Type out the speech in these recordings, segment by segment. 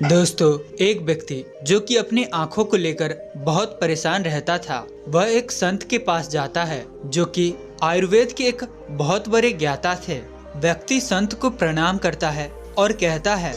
दोस्तों, एक व्यक्ति जो कि अपनी आंखों को लेकर बहुत परेशान रहता था, वह एक संत के पास जाता है जो कि आयुर्वेद के एक बहुत बड़े ज्ञाता थे। व्यक्ति संत को प्रणाम करता है और कहता है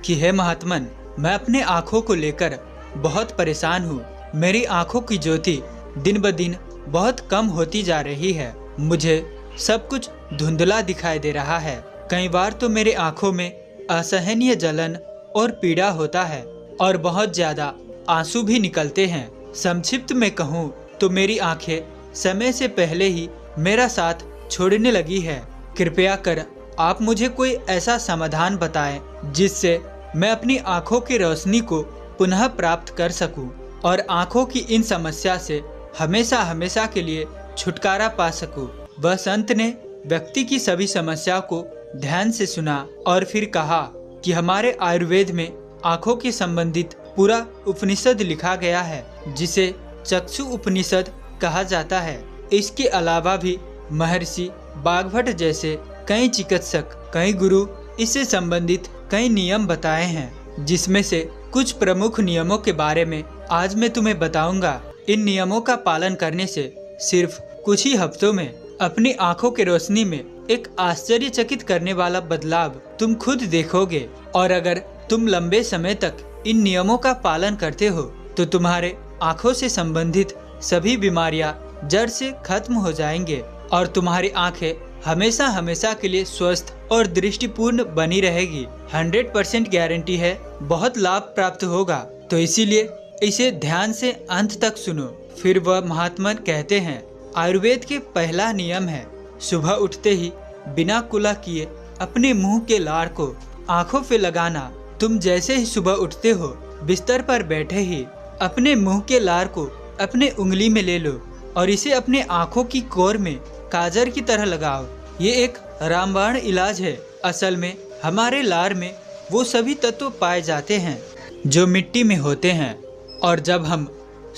कि हे महात्मन, मैं अपने आंखों को लेकर बहुत परेशान हूँ। मेरी आंखों की ज्योति दिन ब दिन बहुत कम होती जा रही है। मुझे सब कुछ धुंधला दिखाई दे रहा है। कई बार तो मेरे आंखों में असहनीय जलन और पीड़ा होता है और बहुत ज्यादा आंसू भी निकलते हैं। संक्षिप्त में कहूँ तो मेरी आंखें समय से पहले ही मेरा साथ छोड़ने लगी है। कृपया कर आप मुझे कोई ऐसा समाधान बताएं जिससे मैं अपनी आंखों की रोशनी को पुनः प्राप्त कर सकूं और आंखों की इन समस्या से हमेशा हमेशा के लिए छुटकारा पा सकूं। वह संत ने व्यक्ति की सभी समस्या को ध्यान से सुना और फिर कहा कि हमारे आयुर्वेद में आंखों के संबंधित पूरा उपनिषद लिखा गया है, जिसे चक्षु उपनिषद कहा जाता है। इसके अलावा भी महर्षि बागभट्ट जैसे कई चिकित्सक, कई गुरु इससे संबंधित कई नियम बताए हैं, जिसमें से कुछ प्रमुख नियमों के बारे में आज मैं तुम्हें बताऊंगा। इन नियमों का पालन करने से सिर्फ कुछ ही हफ्तों में अपनी आंखों की रोशनी में एक आश्चर्यचकित करने वाला बदलाव तुम खुद देखोगे। और अगर तुम लंबे समय तक इन नियमों का पालन करते हो तो तुम्हारे आंखों से संबंधित सभी बीमारियां जड़ से खत्म हो जाएंगे और तुम्हारी आंखें हमेशा हमेशा के लिए स्वस्थ और दृष्टिपूर्ण बनी रहेगी। 100% गारंटी है, बहुत लाभ प्राप्त होगा। तो इसीलिए इसे ध्यान से अंत तक सुनो। फिर वह महात्मन कहते हैं, आयुर्वेद के पहला नियम है, सुबह उठते ही बिना कुला किए अपने मुंह के लार को आंखों पे लगाना। तुम जैसे ही सुबह उठते हो, बिस्तर पर बैठे ही अपने मुंह के लार को अपने उंगली में ले लो और इसे अपने आंखों की कोर में काजर की तरह लगाओ। ये एक रामबाण इलाज है। असल में हमारे लार में वो सभी तत्व पाए जाते हैं जो मिट्टी में होते हैं, और जब हम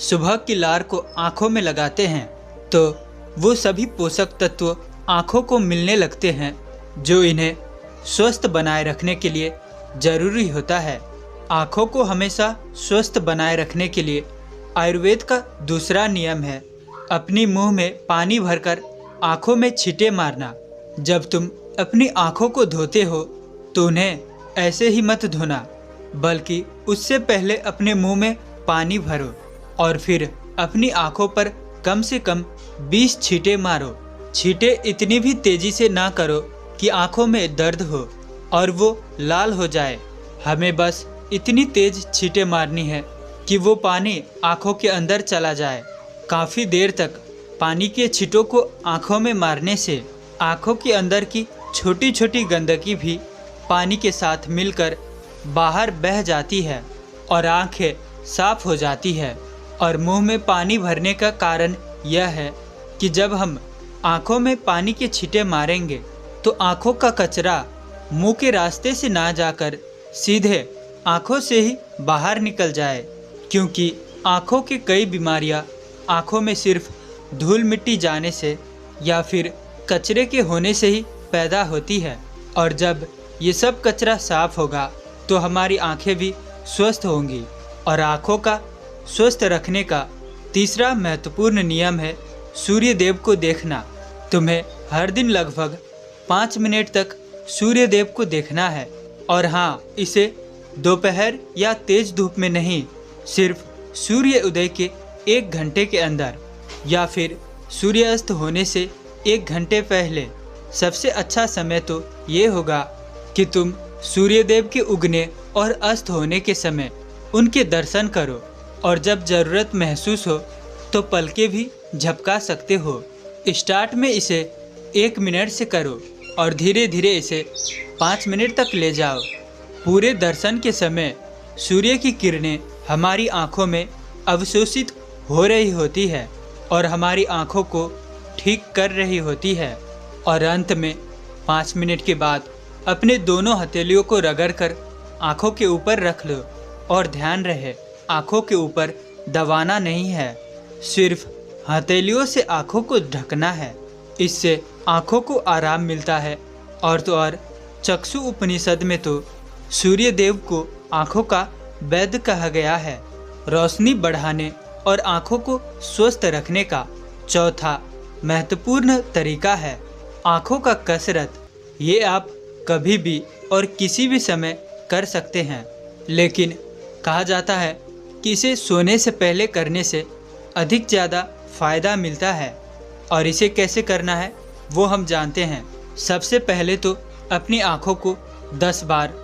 सुबह की लार को आंखों में लगाते हैं तो वो सभी पोषक तत्व आंखों को मिलने लगते हैं जो इन्हें स्वस्थ बनाए रखने के लिए जरूरी होता है। आंखों को हमेशा स्वस्थ बनाए रखने के लिए आयुर्वेद का दूसरा नियम है, अपनी मुंह में पानी भरकर आंखों में छींटे मारना। जब तुम अपनी आंखों को धोते हो तो उन्हें ऐसे ही मत धोना, बल्कि उससे पहले अपने मुंह में पानी भरो और फिर अपनी आंखों पर कम से कम 20 छींटे मारो। छींटे इतनी भी तेजी से ना करो कि आंखों में दर्द हो और वो लाल हो जाए। हमें बस इतनी तेज छींटे मारनी है कि वो पानी आंखों के अंदर चला जाए। काफ़ी देर तक पानी के छींटों को आंखों में मारने से आंखों के अंदर की छोटी छोटी गंदगी भी पानी के साथ मिलकर बाहर बह जाती है और आंखें साफ हो जाती है। और मुंह में पानी भरने का कारण यह है कि जब हम आंखों में पानी के छींटे मारेंगे तो आंखों का कचरा मुंह के रास्ते से ना जाकर सीधे आंखों से ही बाहर निकल जाए, क्योंकि आंखों की कई बीमारियां आंखों में सिर्फ धूल मिट्टी जाने से या फिर कचरे के होने से ही पैदा होती है। और जब ये सब कचरा साफ होगा तो हमारी आंखें भी स्वस्थ होंगी। और आंखों का स्वस्थ रखने का तीसरा महत्वपूर्ण नियम है सूर्य देव को देखना। तुम्हें हर दिन लगभग 5 मिनट तक सूर्य देव को देखना है। और हाँ, इसे दोपहर या तेज धूप में नहीं, सिर्फ सूर्य उदय के 1 घंटे के अंदर या फिर सूर्यास्त होने से 1 घंटे पहले। सबसे अच्छा समय तो ये होगा कि तुम सूर्य देव के उगने और अस्त होने के समय उनके दर्शन करो, और जब ज़रूरत महसूस हो तो पलकें भी झपका सकते हो। स्टार्ट में इसे 1 मिनट से करो और धीरे धीरे इसे 5 मिनट तक ले जाओ। पूरे दर्शन के समय सूर्य की किरणें हमारी आंखों में अवशोषित हो रही होती है और हमारी आंखों को ठीक कर रही होती है। और अंत में 5 मिनट के बाद अपने दोनों हथेलियों को रगड़कर आंखों के ऊपर रख लो। और ध्यान रहे, आंखों के ऊपर दबाना नहीं है, सिर्फ हथेलियों से आंखों को ढकना है। इससे आंखों को आराम मिलता है। और तो और चक्षु उपनिषद में तो सूर्य देव को आंखों का वैद्य कहा गया है। रोशनी बढ़ाने और आँखों को स्वस्थ रखने का चौथा महत्वपूर्ण तरीका है आँखों का कसरत। ये आप कभी भी और किसी भी समय कर सकते हैं, लेकिन कहा जाता है कि इसे सोने से पहले करने से अधिक ज़्यादा फ़ायदा मिलता है। और इसे कैसे करना है वो हम जानते हैं। सबसे पहले तो अपनी आँखों को 10 बार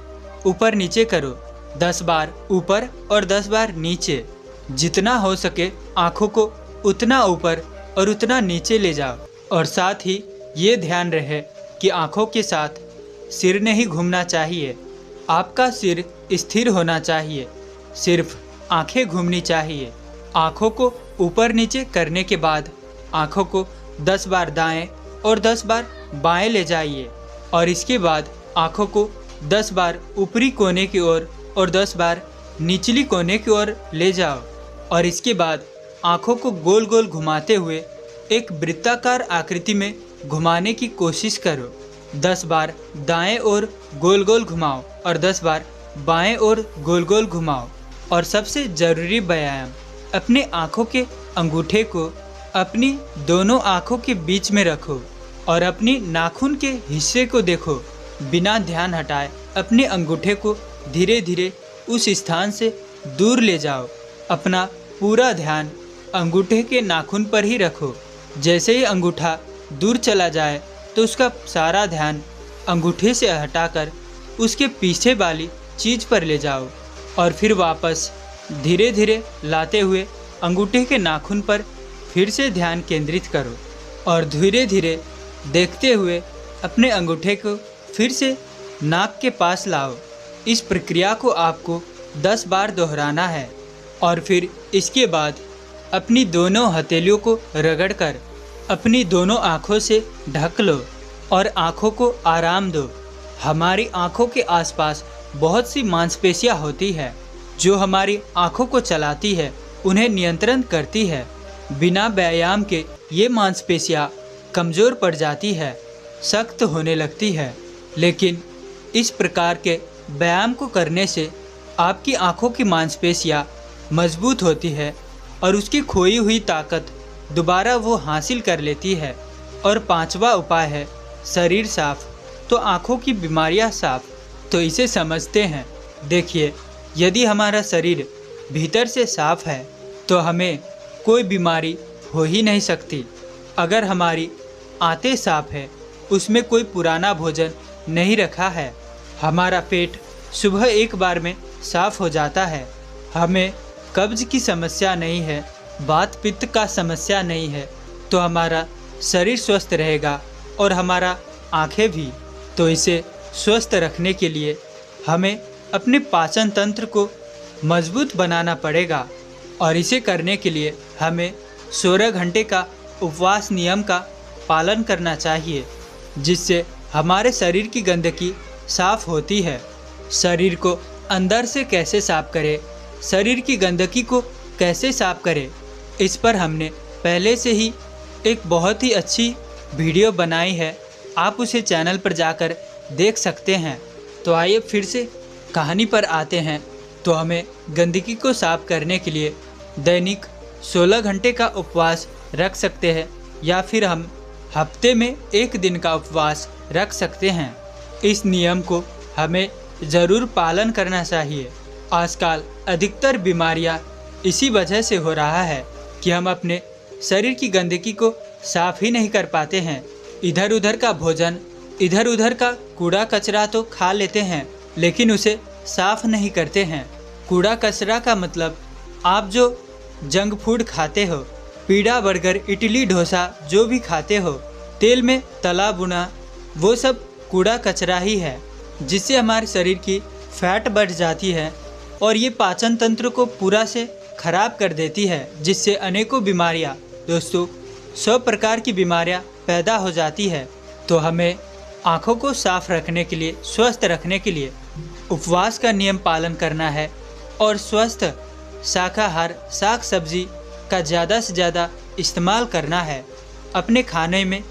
ऊपर नीचे करो, 10 बार ऊपर और 10 बार नीचे। जितना हो सके आँखों को उतना ऊपर और उतना नीचे ले जाओ। और साथ ही ये ध्यान रहे कि आँखों के साथ सिर नहीं घूमना चाहिए। आपका सिर स्थिर होना चाहिए, सिर्फ आँखें घूमनी चाहिए। आँखों को ऊपर नीचे करने के बाद आँखों को 10 बार दाएं और 10 बार बाएं ले जाइए। और इसके बाद आँखों को 10 बार ऊपरी कोने की ओर और 10 बार निचली कोने की ओर ले जाओ। और इसके बाद आँखों को गोल गोल घुमाते हुए एक वृत्ताकार आकृति में घुमाने की कोशिश करो। 10 बार दाएं ओर गोल गोल घुमाओ और 10 बार बाएं ओर गोल गोल घुमाओ। और सबसे ज़रूरी व्यायाम, अपने आँखों के अंगूठे को अपनी दोनों आँखों के बीच में रखो और अपनी नाखून के हिस्से को देखो। बिना ध्यान हटाए अपने अंगूठे को धीरे धीरे उस स्थान से दूर ले जाओ। अपना पूरा ध्यान अंगूठे के नाखून पर ही रखो। जैसे ही अंगूठा दूर चला जाए तो उसका सारा ध्यान अंगूठे से हटाकर उसके पीछे वाली चीज़ पर ले जाओ। और फिर वापस धीरे धीरे लाते हुए अंगूठे के नाखून पर फिर से ध्यान केंद्रित करो और धीरे धीरे देखते हुए अपने अंगूठे को फिर से नाक के पास लाओ। इस प्रक्रिया को आपको 10 बार दोहराना है। और फिर इसके बाद अपनी दोनों हथेलियों को रगड़कर अपनी दोनों आँखों से ढक लो और आँखों को आराम दो। हमारी आँखों के आसपास बहुत सी मांसपेशियाँ होती है जो हमारी आँखों को चलाती है, उन्हें नियंत्रण करती है। बिना व्यायाम के ये मांसपेशियाँ कमज़ोर पड़ जाती है, सख्त होने लगती है। लेकिन इस प्रकार के व्यायाम को करने से आपकी आँखों की मांसपेशियाँ मजबूत होती है और उसकी खोई हुई ताकत दोबारा वो हासिल कर लेती है। और पांचवा उपाय है शरीर साफ तो आँखों की बीमारियाँ साफ। तो इसे समझते हैं। देखिए, यदि हमारा शरीर भीतर से साफ है तो हमें कोई बीमारी हो ही नहीं सकती। अगर हमारी आंतें साफ है, उसमें कोई पुराना भोजन नहीं रखा है, हमारा पेट सुबह एक बार में साफ हो जाता है, हमें कब्ज की समस्या नहीं है, वात पित्त का समस्या नहीं है, तो हमारा शरीर स्वस्थ रहेगा और हमारा आँखें भी। तो इसे स्वस्थ रखने के लिए हमें अपने पाचन तंत्र को मजबूत बनाना पड़ेगा। और इसे करने के लिए हमें 16 घंटे का उपवास नियम का पालन करना चाहिए, जिससे हमारे शरीर की गंदगी साफ होती है। शरीर को अंदर से कैसे साफ करें, शरीर की गंदगी को कैसे साफ करें, इस पर हमने पहले से ही एक बहुत ही अच्छी वीडियो बनाई है, आप उसे चैनल पर जाकर देख सकते हैं। तो आइए फिर से कहानी पर आते हैं। तो हमें गंदगी को साफ करने के लिए दैनिक 16 घंटे का उपवास रख सकते हैं या फिर हम हफ्ते में एक दिन का उपवास रख सकते हैं। इस नियम को हमें ज़रूर पालन करना चाहिए। आजकल अधिकतर बीमारियां इसी वजह से हो रहा है कि हम अपने शरीर की गंदगी को साफ ही नहीं कर पाते हैं। इधर उधर का भोजन, इधर उधर का कूड़ा कचरा तो खा लेते हैं, लेकिन उसे साफ नहीं करते हैं। कूड़ा कचरा का मतलब आप जो जंक फूड खाते हो, पीड़ा बर्गर इडली डोसा जो भी खाते हो, तेल में तला भुना, वो सब कूड़ा कचरा ही है, जिससे हमारे शरीर की फैट बढ़ जाती है और ये पाचन तंत्र को पूरा से खराब कर देती है, जिससे अनेकों बीमारियां, दोस्तों 100 प्रकार की बीमारियां पैदा हो जाती है। तो हमें आँखों को साफ रखने के लिए, स्वस्थ रखने के लिए उपवास का नियम पालन करना है और स्वस्थ शाकाहार, साग सब्जी का ज़्यादा से ज़्यादा इस्तेमाल करना है अपने खाने में।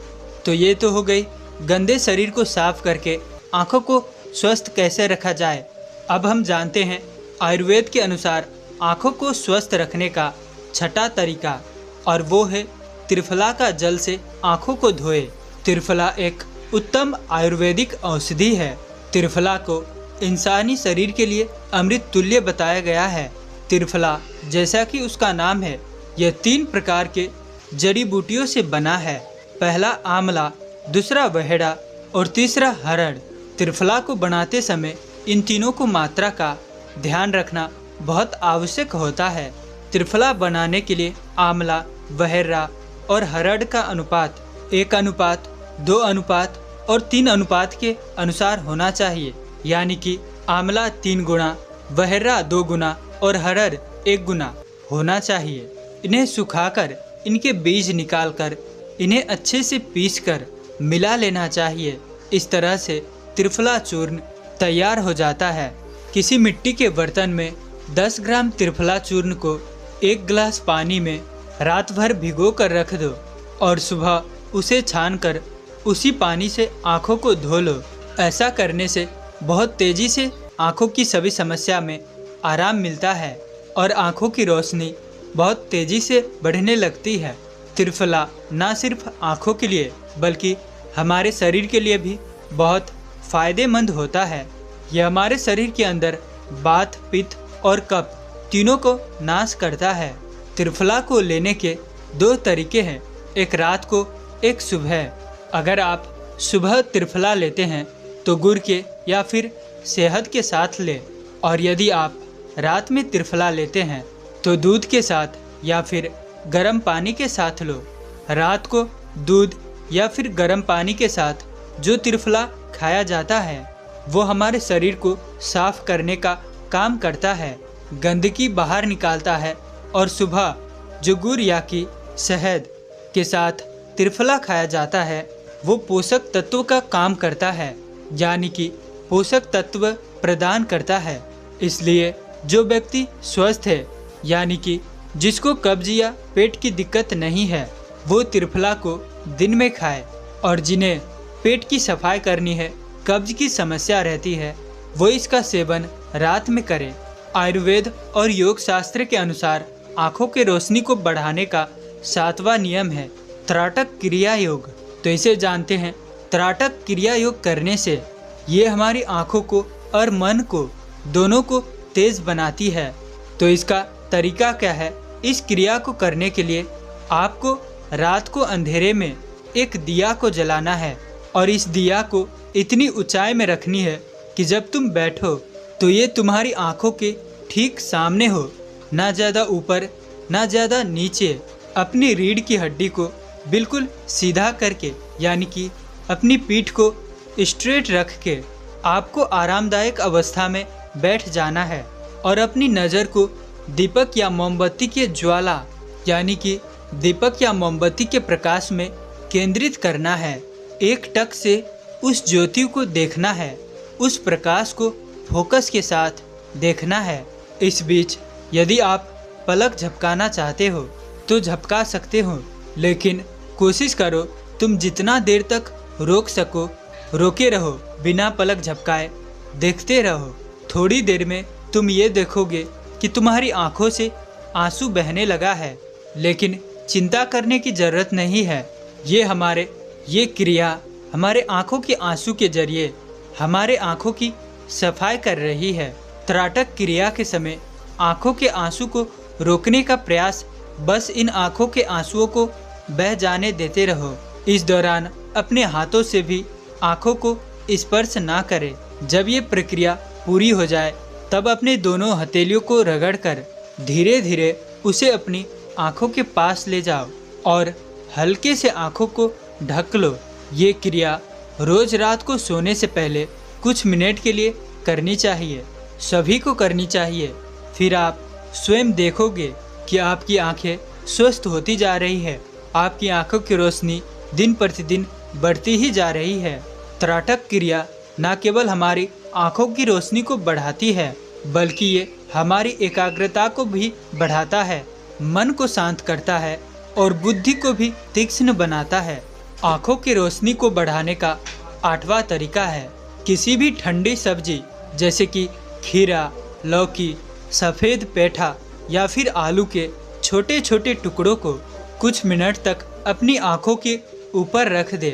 तो ये तो हो गई गंदे शरीर को साफ करके आँखों को स्वस्थ कैसे रखा जाए। अब हम जानते हैं आयुर्वेद के अनुसार आँखों को स्वस्थ रखने का छठा तरीका, और वो है त्रिफला का जल से आँखों को धोए। त्रिफला एक उत्तम आयुर्वेदिक औषधि है। त्रिफला को इंसानी शरीर के लिए अमृत तुल्य बताया गया है। त्रिफला, जैसा कि उसका नाम है, यह 3 प्रकार के जड़ी बूटियों से बना है। पहला आंवला, दूसरा बहेड़ा और तीसरा हरड़। त्रिफला को बनाते समय इन तीनों को मात्रा का ध्यान रखना बहुत आवश्यक होता है। त्रिफला बनाने के लिए आंवला, बहेड़ा और हरड़ का अनुपात 1 अनुपात 2 अनुपात और 3 अनुपात के अनुसार होना चाहिए। यानी कि आंवला 3 गुना, बहेड़ा 2 गुना और हरड़ 1 गुना होना चाहिए। इन्हें सुखाकर इनके बीज निकालकर इन्हें अच्छे से पीसकर मिला लेना चाहिए। इस तरह से त्रिफला चूर्ण तैयार हो जाता है। किसी मिट्टी के बर्तन में 10 ग्राम त्रिफला चूर्ण को 1 गिलास पानी में रात भर भिगो कर रख दो और सुबह उसे छानकर उसी पानी से आँखों को धो लो। ऐसा करने से बहुत तेज़ी से आँखों की सभी समस्या में आराम मिलता है और आँखों की रोशनी बहुत तेज़ी से बढ़ने लगती है। त्रिफला न सिर्फ आँखों के लिए बल्कि हमारे शरीर के लिए भी बहुत फ़ायदेमंद होता है। यह हमारे शरीर के अंदर वात, पित्त और कफ तीनों को नाश करता है। त्रिफला को लेने के 2 तरीके हैं, एक रात को, एक सुबह। अगर आप सुबह त्रिफला लेते हैं तो गुड़ के या फिर शहद के साथ लें, और यदि आप रात में त्रिफला लेते हैं तो दूध के साथ या फिर गर्म पानी के साथ लो। रात को दूध या फिर गर्म पानी के साथ जो त्रिफला खाया जाता है वो हमारे शरीर को साफ करने का काम करता है, गंदगी बाहर निकालता है। और सुबह जो गुड़ या कि शहद के साथ त्रिफला खाया जाता है वो पोषक तत्वों का काम करता है, यानी कि पोषक तत्व प्रदान करता है। इसलिए जो व्यक्ति स्वस्थ है, यानी कि जिसको कब्ज या पेट की दिक्कत नहीं है, वो त्रिफला को दिन में खाए। और जिन्हें पेट की सफाई करनी है, कब्ज की समस्या रहती है, वो इसका सेवन रात में करें। आयुर्वेद और योग शास्त्र के अनुसार आँखों के रोशनी को बढ़ाने का 7वां नियम है त्राटक क्रिया योग। तो इसे जानते हैं। त्राटक क्रिया योग करने से ये हमारी आँखों को और मन को दोनों को तेज बनाती है। तो इसका तरीका क्या है? इस क्रिया को करने के लिए आपको रात को अंधेरे में एक दिया को जलाना है और इस दिया को इतनी ऊंचाई में रखनी है कि जब तुम बैठो तो ये तुम्हारी आँखों के ठीक सामने हो, ना ज़्यादा ऊपर ना ज़्यादा नीचे। अपनी रीढ़ की हड्डी को बिल्कुल सीधा करके, यानी कि अपनी पीठ को स्ट्रेट रख के आपको आरामदायक अवस्था में बैठ जाना है और अपनी नज़र को दीपक या मोमबत्ती के ज्वाला, यानी कि दीपक या मोमबत्ती के प्रकाश में केंद्रित करना है। एक टक से उस ज्योति को देखना है, उस प्रकाश को फोकस के साथ देखना है। इस बीच यदि आप पलक झपकाना चाहते हो तो झपका सकते हो, लेकिन कोशिश करो तुम जितना देर तक रोक सको रोके रहो, बिना पलक झपकाए देखते रहो। थोड़ी देर में तुम ये देखोगे कि तुम्हारी आंखों से आंसू बहने लगा है, लेकिन चिंता करने की ज़रूरत नहीं है। ये क्रिया हमारे आंखों के आंसू के जरिए हमारे आंखों की सफाई कर रही है। त्राटक क्रिया के समय आंखों के आंसू को रोकने का प्रयास, बस इन आंखों के आंसुओं को बह जाने देते रहो। इस दौरान अपने हाथों से भी आंखों को स्पर्श ना करें। जब ये प्रक्रिया पूरी हो जाए तब अपने दोनों हथेलियों को रगड़कर धीरे धीरे उसे अपनी आंखों के पास ले जाओ और हल्के से आंखों को ढक लो। ये क्रिया रोज रात को सोने से पहले कुछ मिनट के लिए करनी चाहिए, सभी को करनी चाहिए। फिर आप स्वयं देखोगे कि आपकी आंखें स्वस्थ होती जा रही है, आपकी आंखों की रोशनी दिन प्रतिदिन बढ़ती ही जा रही है। त्राटक क्रिया न केवल हमारी आंखों की रोशनी को बढ़ाती है, बल्कि ये हमारी एकाग्रता को भी बढ़ाता है, मन को शांत करता है और बुद्धि को भी तीक्ष्ण बनाता है। आंखों की रोशनी को बढ़ाने का 8वां तरीका है किसी भी ठंडी सब्जी जैसे कि खीरा, लौकी सफ़ेद पेठा या फिर आलू के छोटे छोटे टुकड़ों को कुछ मिनट तक अपनी आँखों के ऊपर रख दे।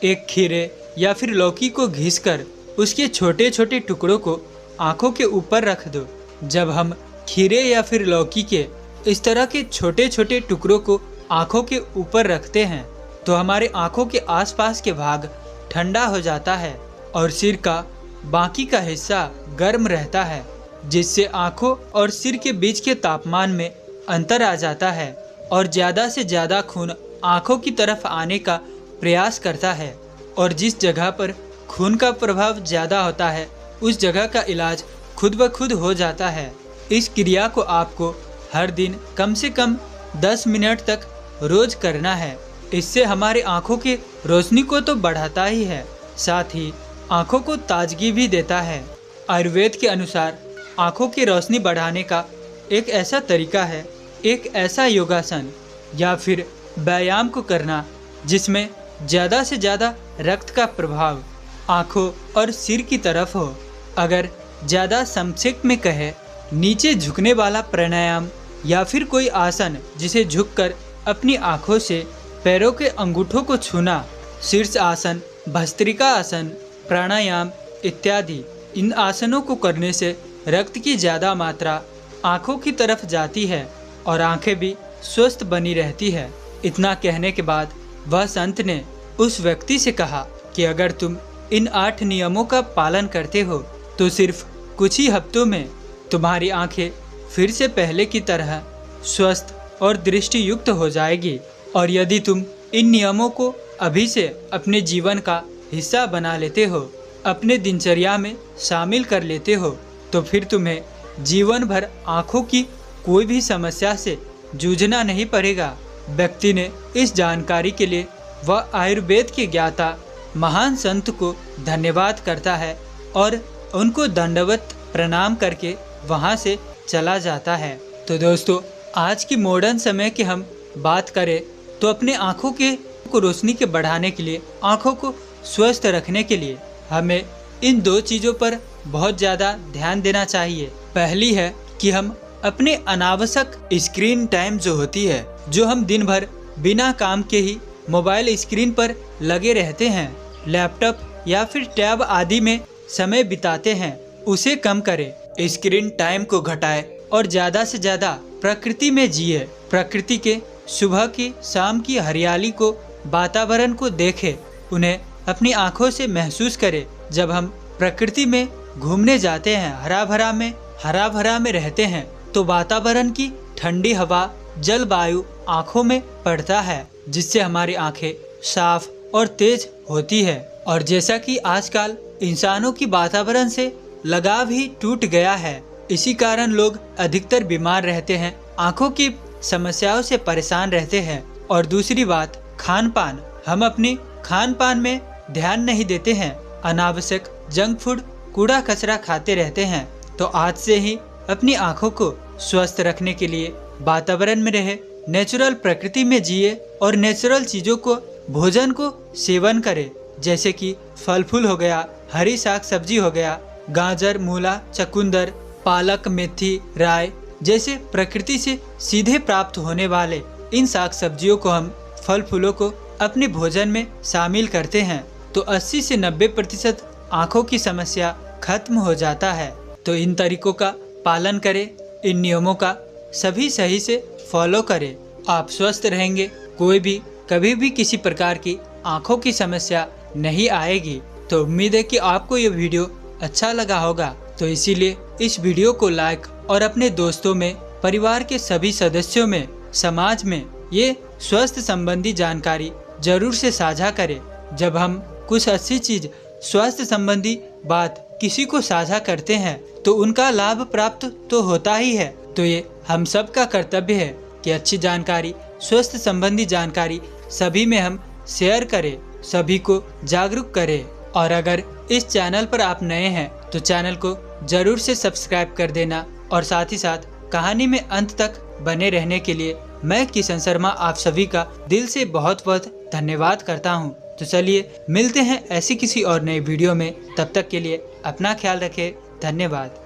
एक खीरे या फिर लौकी को घिसकर उसके छोटे छोटे टुकड़ों को आँखों के ऊपर रख दो। जब हम खीरे या फिर लौकी के इस तरह के छोटे छोटे टुकड़ों को आँखों के ऊपर रखते हैं तो हमारे आँखों के आसपास के भाग ठंडा हो जाता है और सिर का बाकी का हिस्सा गर्म रहता है, जिससे आँखों और सिर के बीच के तापमान में अंतर आ जाता है और ज़्यादा से ज़्यादा खून आँखों की तरफ आने का प्रयास करता है। और जिस जगह पर खून का प्रभाव ज़्यादा होता है उस जगह का इलाज खुद ब खुद हो जाता है। इस क्रिया को आपको हर दिन कम से कम 10 मिनट तक रोज करना है। इससे हमारे आँखों की रोशनी को तो बढ़ाता ही है, साथ ही आँखों को ताजगी भी देता है। आयुर्वेद के अनुसार आँखों की रोशनी बढ़ाने का एक ऐसा तरीका है, एक ऐसा योगासन या फिर व्यायाम को करना जिसमें ज़्यादा से ज़्यादा रक्त का प्रभाव आँखों और सिर की तरफ हो। अगर ज़्यादा संक्षेप में कहे, नीचे झुकने वाला प्राणायाम या फिर कोई आसन जिसे झुककर अपनी आँखों से पैरों के अंगूठों को छूना, शीर्ष आसन, भस्त्रिका आसन, प्राणायाम इत्यादि। इन आसनों को करने से रक्त की ज़्यादा मात्रा आँखों की तरफ जाती है और आँखें भी स्वस्थ बनी रहती है। इतना कहने के बाद वह संत ने उस व्यक्ति से कहा कि अगर तुम इन 8 नियमों का पालन करते हो तो सिर्फ कुछ ही हफ्तों में तुम्हारी आंखें फिर से पहले की तरह स्वस्थ और दृष्टि युक्त हो जाएगी। और यदि तुम इन नियमों को अभी से अपने जीवन का हिस्सा बना लेते हो, अपने दिनचर्या में शामिल कर लेते हो, तो फिर तुम्हें जीवन भर आँखों की कोई भी समस्या से जूझना नहीं पड़ेगा। व्यक्ति ने इस जानकारी के लिए वह आयुर्वेद के ज्ञाता महान संत को धन्यवाद करता है और उनको दंडवत प्रणाम करके वहाँ से चला जाता है। तो दोस्तों, आज की मॉडर्न समय की हम बात करें तो अपने आँखों के रोशनी के बढ़ाने के लिए, आँखों को स्वस्थ रखने के लिए हमें इन 2 चीज़ों पर बहुत ज़्यादा ध्यान देना चाहिए। पहली है कि हम अपने अनावश्यक स्क्रीन टाइम जो होती है, जो हम दिन भर बिना काम के ही मोबाइल स्क्रीन पर लगे रहते हैं, लैपटॉप या फिर टैब आदि में समय बिताते हैं, उसे कम करें। स्क्रीन टाइम को घटाएं और ज़्यादा से ज़्यादा प्रकृति में जिए। प्रकृति के सुबह की, शाम की हरियाली को, वातावरण को देखें, उन्हें अपनी आँखों से महसूस करें। जब हम प्रकृति में घूमने जाते हैं, हरा भरा में रहते हैं, तो वातावरण की ठंडी हवा, जलवायु आँखों में पड़ता है, जिससे हमारी आँखें साफ और तेज होती है। और जैसा कि आजकल इंसानों की वातावरण से लगाव ही टूट गया है, इसी कारण लोग अधिकतर बीमार रहते हैं, आँखों की समस्याओं से परेशान रहते हैं। और दूसरी बात, खान पान। हम अपनी खान पान में ध्यान नहीं देते हैं, अनावश्यक जंक फूड, कूड़ा कचरा खाते रहते हैं। तो आज से ही अपनी आँखों को स्वस्थ रखने के लिए वातावरण में रहे, नेचुरल प्रकृति में जिए और नेचुरल चीज़ों को, भोजन को सेवन करें, जैसे कि फल फूल हो गया, हरी साग सब्जी हो गया, गाजर, मूला, चकुंदर, पालक, मेथी, राय जैसे प्रकृति से सीधे प्राप्त होने वाले इन साग सब्जियों को हम, फल फूलों को अपने भोजन में शामिल करते हैं तो 80 से 90% आँखों की समस्या खत्म हो जाता है। तो इन तरीकों का पालन करें, इन नियमों का सभी सही से फॉलो करें, आप स्वस्थ रहेंगे, कोई भी कभी भी किसी प्रकार की आँखों की समस्या नहीं आएगी। तो उम्मीद है कि आपको ये वीडियो अच्छा लगा होगा, तो इसीलिए इस वीडियो को लाइक और अपने दोस्तों में, परिवार के सभी सदस्यों में, समाज में ये स्वास्थ्य संबंधी जानकारी जरूर से साझा करें। जब हम कुछ अच्छी चीज, स्वास्थ्य संबंधी बात किसी को साझा करते हैं तो उनका लाभ प्राप्त तो होता ही है। तो ये हम सब का कर्तव्य है कि अच्छी जानकारी, स्वास्थ्य संबंधी जानकारी सभी में हम शेयर करें, सभी को जागरूक करें। और अगर इस चैनल पर आप नए हैं तो चैनल को जरूर से सब्सक्राइब कर देना और साथ ही साथ कहानी में अंत तक बने रहने के लिए मैं किशन शर्मा आप सभी का दिल से बहुत बहुत धन्यवाद करता हूं। तो चलिए मिलते हैं ऐसी किसी और नई वीडियो में, तब तक के लिए अपना ख्याल रखें। धन्यवाद।